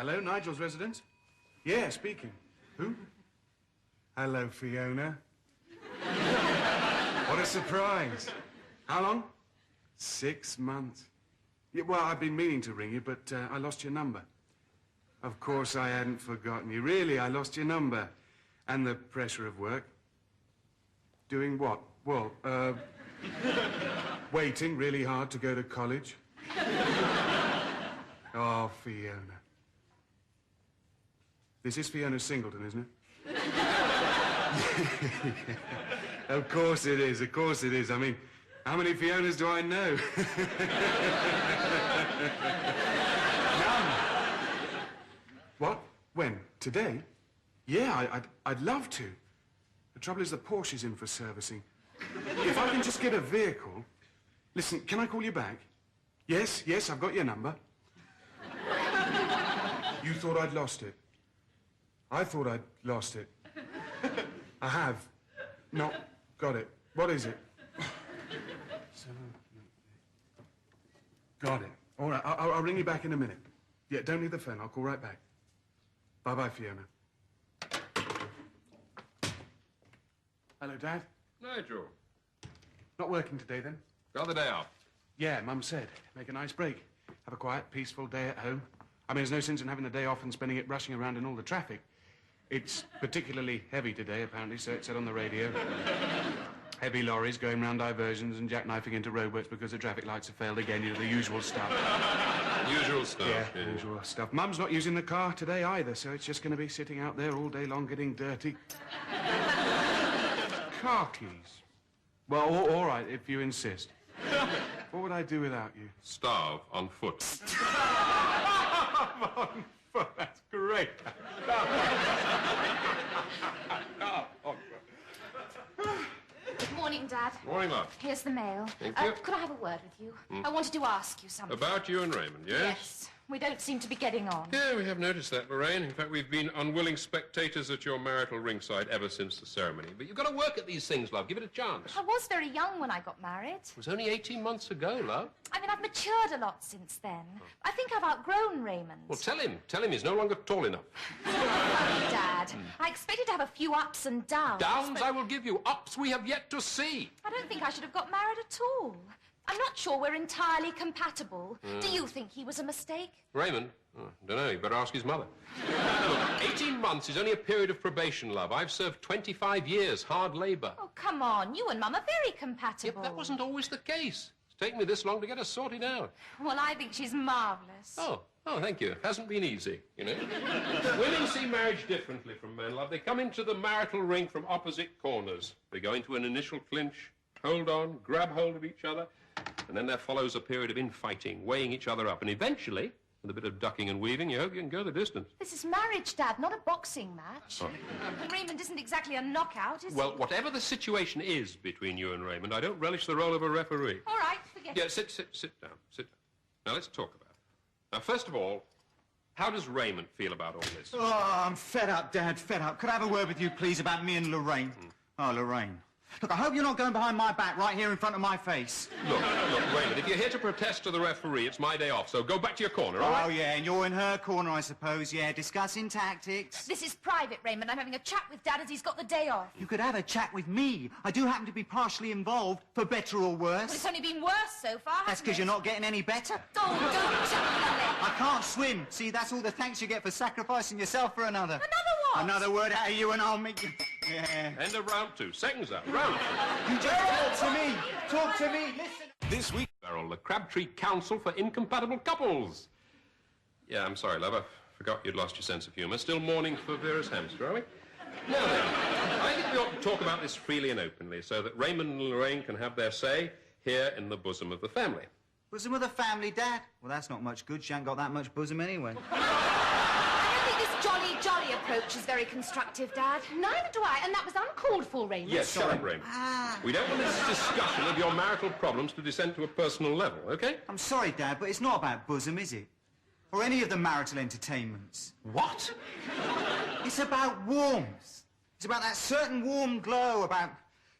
Hello, Nigel's residence? Yeah, speaking. Who? Hello, Fiona. What a surprise. How long? 6 months. Yeah, well, I've been meaning to ring you, but I lost your number. Of course I hadn't forgotten you. Really, I lost your number. And the pressure of work. Doing what? Well, waiting really hard to go to college. Oh, Fiona. This is Fiona Singleton, isn't it? Of course it is, of course it is. I mean, how many Fionas do I know? None. What? When? Today? Yeah, I'd love to. The trouble is the Porsche's in for servicing. If I can just get a vehicle... Listen, can I call you back? Yes, I've got your number. You thought I'd lost it. I thought I'd lost it. I have. No, got it. What is it? Got it. All right, I'll ring you back in a minute. Yeah, don't leave the phone. I'll call right back. Bye-bye, Fiona. Hello, Dad. Nigel. Not working today, then? Got the day off. Yeah, Mum said. Make a nice break. Have a quiet, peaceful day at home. I mean, there's no sense in having the day off and spending it rushing around in all the traffic. It's particularly heavy today, apparently, so it said on the radio. Heavy lorries going round diversions and jackknifing into roadworks because the traffic lights have failed again. You know, the usual stuff. Usual stuff. Yeah, usual stuff. Mum's not using the car today either, so it's just going to be sitting out there all day long getting dirty. Car keys. Well, all right, if you insist. What would I do without you? Starve on foot. On foot, that's great. Good morning, Dad. Morning, love. Here's the mail. Thank you. Could I have a word with you? I wanted to ask you something. About you and Raymond, yes? Yes. We don't seem to be getting on. Yeah, we have noticed that, Lorraine. In fact, we've been unwilling spectators at your marital ringside ever since the ceremony. But you've got to work at these things, love. Give it a chance. I was very young when I got married. It was only 18 months ago, love. I mean, I've matured a lot since then. I think I've outgrown Raymond. Well, tell him. Tell him he's no longer tall enough. Dad, I expected to have a few ups and downs. Downs I will give you. Ups we have yet to see. I don't think I should have got married at all. I'm not sure we're entirely compatible. Do you think he was a mistake? Raymond? Oh, don't know. You better ask his mother. Look, 18 months is only a period of probation, love. I've served 25 years, hard labor. Oh, come on. You and Mum are very compatible. Yep, that wasn't always the case. It's taken me this long to get us sorted out. Well, I think she's marvellous. Oh, thank you. It hasn't been easy, you know. Women see marriage differently from men, love. They come into the marital ring from opposite corners. They go into an initial clinch, hold on, grab hold of each other, and then there follows a period of infighting, weighing each other up, and eventually, with a bit of ducking and weaving, you hope you can go the distance. This is marriage, Dad, not a boxing match. Oh. And Raymond isn't exactly a knockout, is he? Well, whatever the situation is between you and Raymond, I don't relish the role of a referee. All right, forget it. Yeah, sit down, sit down. Now, let's talk about it. Now, first of all, how does Raymond feel about all this? Oh, I'm fed up, Dad, fed up. Could I have a word with you, please, about me and Lorraine? Oh, Lorraine. Look, I hope you're not going behind my back right here in front of my face. Look, Raymond, if you're here to protest to the referee, it's my day off, so go back to your corner, all right? Oh, yeah, and you're in her corner, I suppose, yeah, discussing tactics. This is private, Raymond. I'm having a chat with Dad as he's got the day off. You could have a chat with me. I do happen to be partially involved, for better or worse. Well, it's only been worse so far, That's because you're not getting any better. Don't jump the leg. I can't swim. See, that's all the thanks you get for sacrificing yourself for another. Another what? Another word out of you and I'll make you... Yeah. End of round 2. Seconds up. Round 2. You just talk to me. Talk to me. Listen. This week, Beryl, the Crabtree Council for Incompatible Couples. Yeah, I'm sorry, love. I forgot you'd lost your sense of humour. Still mourning for Vera's hamster, are we? Now then, I think we ought to talk about this freely and openly so that Raymond and Lorraine can have their say here in the bosom of the family. Bosom of the family, Dad? Well, that's not much good. She ain't got that much bosom anyway. I don't think this jolly approach is very constructive, Dad. Neither do I, and that was uncalled for, Raymond. Yes, shut up, Raymond. We don't want this discussion of your marital problems to descend to a personal level, OK? I'm sorry, Dad, but it's not about bosom, is it? Or any of the marital entertainments. What? It's about warmth. It's about that certain warm glow, about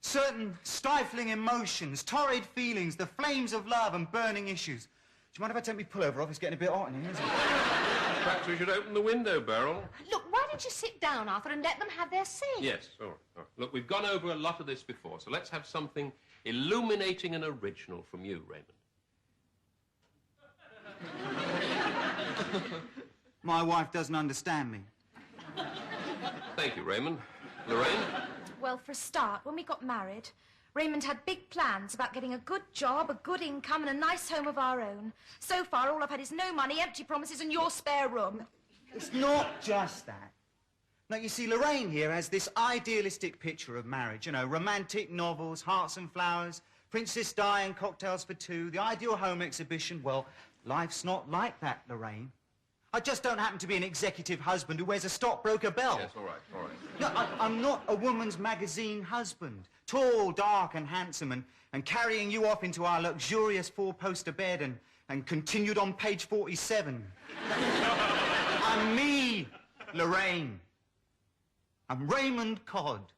certain stifling emotions, torrid feelings, the flames of love and burning issues. you mind if I take my pullover off? It's getting a bit hot in here, isn't it? Perhaps we should open the window, Beryl. Look, why don't you sit down, Arthur, and let them have their say? Yes, all right, all right. Look, we've gone over a lot of this before, so let's have something illuminating and original from you, Raymond. My wife doesn't understand me. Thank you, Raymond. Lorraine? Well, for a start, when we got married, Raymond had big plans about getting a good job, a good income, and a nice home of our own. So far, all I've had is no money, empty promises, and your spare room. It's not just that. Now, you see, Lorraine here has this idealistic picture of marriage. You know, romantic novels, hearts and flowers, Princess Di and cocktails for two, the ideal home exhibition. Well, life's not like that, Lorraine. I just don't happen to be an executive husband who wears a stockbroker belt. Yes, all right, all right. No, I'm not a woman's magazine husband. Tall, dark and handsome and carrying you off into our luxurious four-poster bed and continued on page 47. I'm me, Lorraine. I'm Raymond Codd.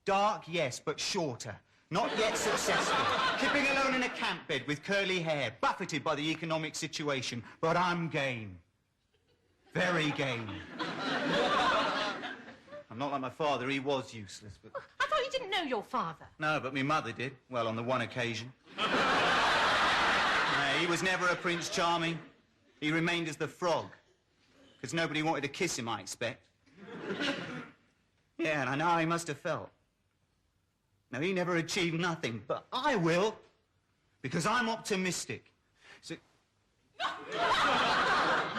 Dark, yes, but shorter. Not yet successful. Kipping alone in a camp bed with curly hair, buffeted by the economic situation. But I'm game. Very game. I'm not like my father. He was useless, but... I thought you didn't know your father. No, but my mother did. Well, on the one occasion. He was never a Prince Charming. He remained as the Frog. Because nobody wanted to kiss him, I expect. Yeah, and I know how he must have felt. Now, he never achieved nothing, but I will. Because I'm optimistic. So...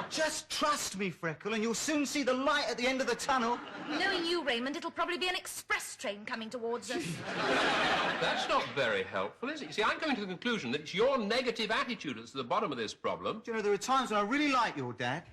Just trust me, Freckle, and you'll soon see the light at the end of the tunnel. Knowing you, Raymond, it'll probably be an express train coming towards us. That's not very helpful, is it? You see, I'm coming to the conclusion that it's your negative attitude that's at the bottom of this problem. Do you know, there are times when I really like your dad.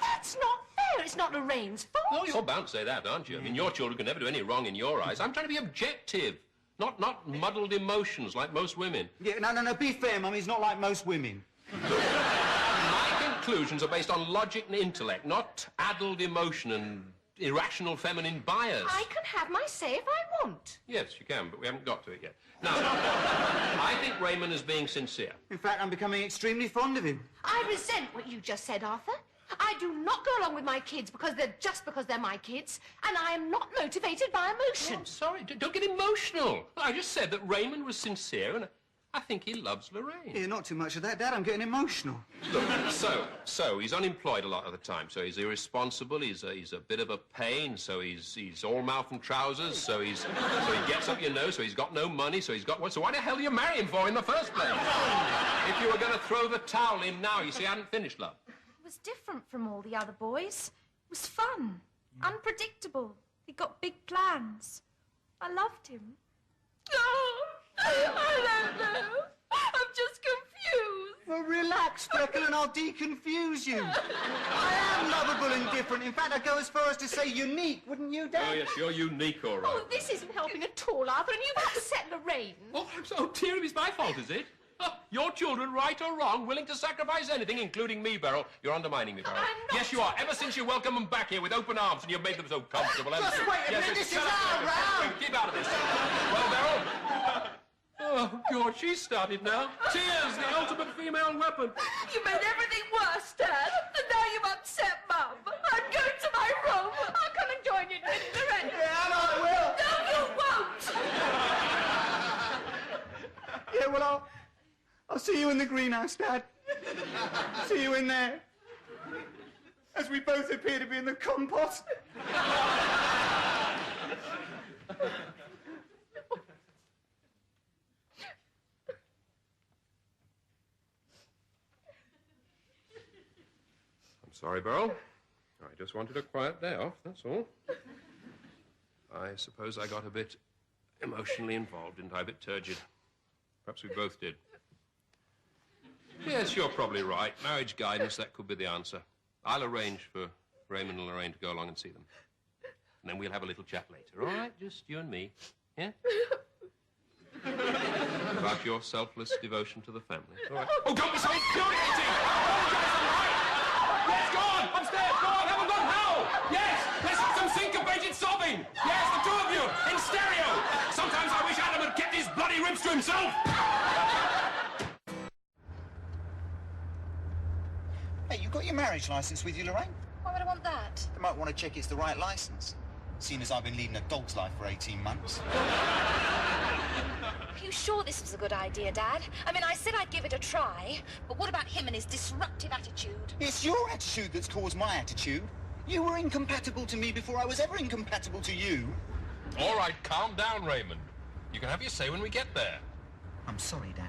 That's not fair. It's not Lorraine's fault. Oh, you're bound to say that, aren't you? I mean, your children can never do any wrong in your eyes. I'm trying to be objective, not muddled emotions like most women. Yeah, no, be fair, Mum. He's not like most women. My conclusions are based on logic and intellect, not addled emotion and irrational feminine bias. I can have my say if I want. Yes, you can, but we haven't got to it yet. Now, I think Raymond is being sincere. In fact, I'm becoming extremely fond of him. I resent what you just said, Arthur. I do not go along with my kids because they're my kids, and I am not motivated by emotion. Oh, I'm sorry, don't get emotional. I just said that Raymond was sincere, and I think he loves Lorraine. Yeah, not too much of that, Dad. I'm getting emotional. Look, so he's unemployed a lot of the time, so he's irresponsible, he's a bit of a pain, so he's all mouth and trousers, so he gets up your nose, so he's got no money, so he's got what? So why the hell do you marry him for in the first place? If you were going to throw the towel in now, you see, I hadn't finished, love. It was different from all the other boys. It was fun, unpredictable. He got big plans. I loved him. Oh, I don't know. I'm just confused. Well, relax, Freckle, and I'll deconfuse you. I am lovable and different. In fact, I'd go as far as to say unique, wouldn't you, Dad? Oh, yes, you're unique, all right. Oh, this isn't helping at all, Arthur, and you've upset Lorraine. Oh, I'm so dear, it's my fault, is it? Your children, right or wrong, willing to sacrifice anything, including me, Beryl. You're undermining me, Beryl. I'm not. Yes, you are. Ever since you welcomed them back here with open arms and you've made them so comfortable. Just wait a minute, this is our round. Keep out of this. Well, Beryl. Oh, God, she's started now. Tears, the ultimate female weapon. You made everything worse, Dad. And now you've upset Mum. I'm going to my room. I'll come and join you, Lorraine. Yeah, and I will. No, you won't. Yeah, well, I'll see you in the greenhouse, Dad. See you in there. As we both appear to be in the compost. I'm sorry, Beryl. I just wanted a quiet day off, that's all. I suppose I got a bit emotionally involved, didn't I? A bit turgid. Perhaps we both did. Yes, you're probably right. Marriage guidance, that could be the answer. I'll arrange for Raymond and Lorraine to go along and see them. And then we'll have a little chat later, all right? Just you and me, yeah? About your selfless devotion to the family, all right? Oh, don't be so infuriating! Yes, go on! Upstairs! Go on! Have a good howl! Yes! Let's have some syncopated sobbing! Yes, the two of you! In stereo! Sometimes I wish Adam had kept his bloody ribs to himself! got your marriage licence with you, Lorraine? Why would I want that? They might want to check it's the right licence, seeing as I've been leading a dog's life for 18 months. Are you sure this was a good idea, Dad? I mean, I said I'd give it a try, but what about him and his disruptive attitude? It's your attitude that's caused my attitude. You were incompatible to me before I was ever incompatible to you. All right, calm down, Raymond. You can have your say when we get there. I'm sorry, Dad.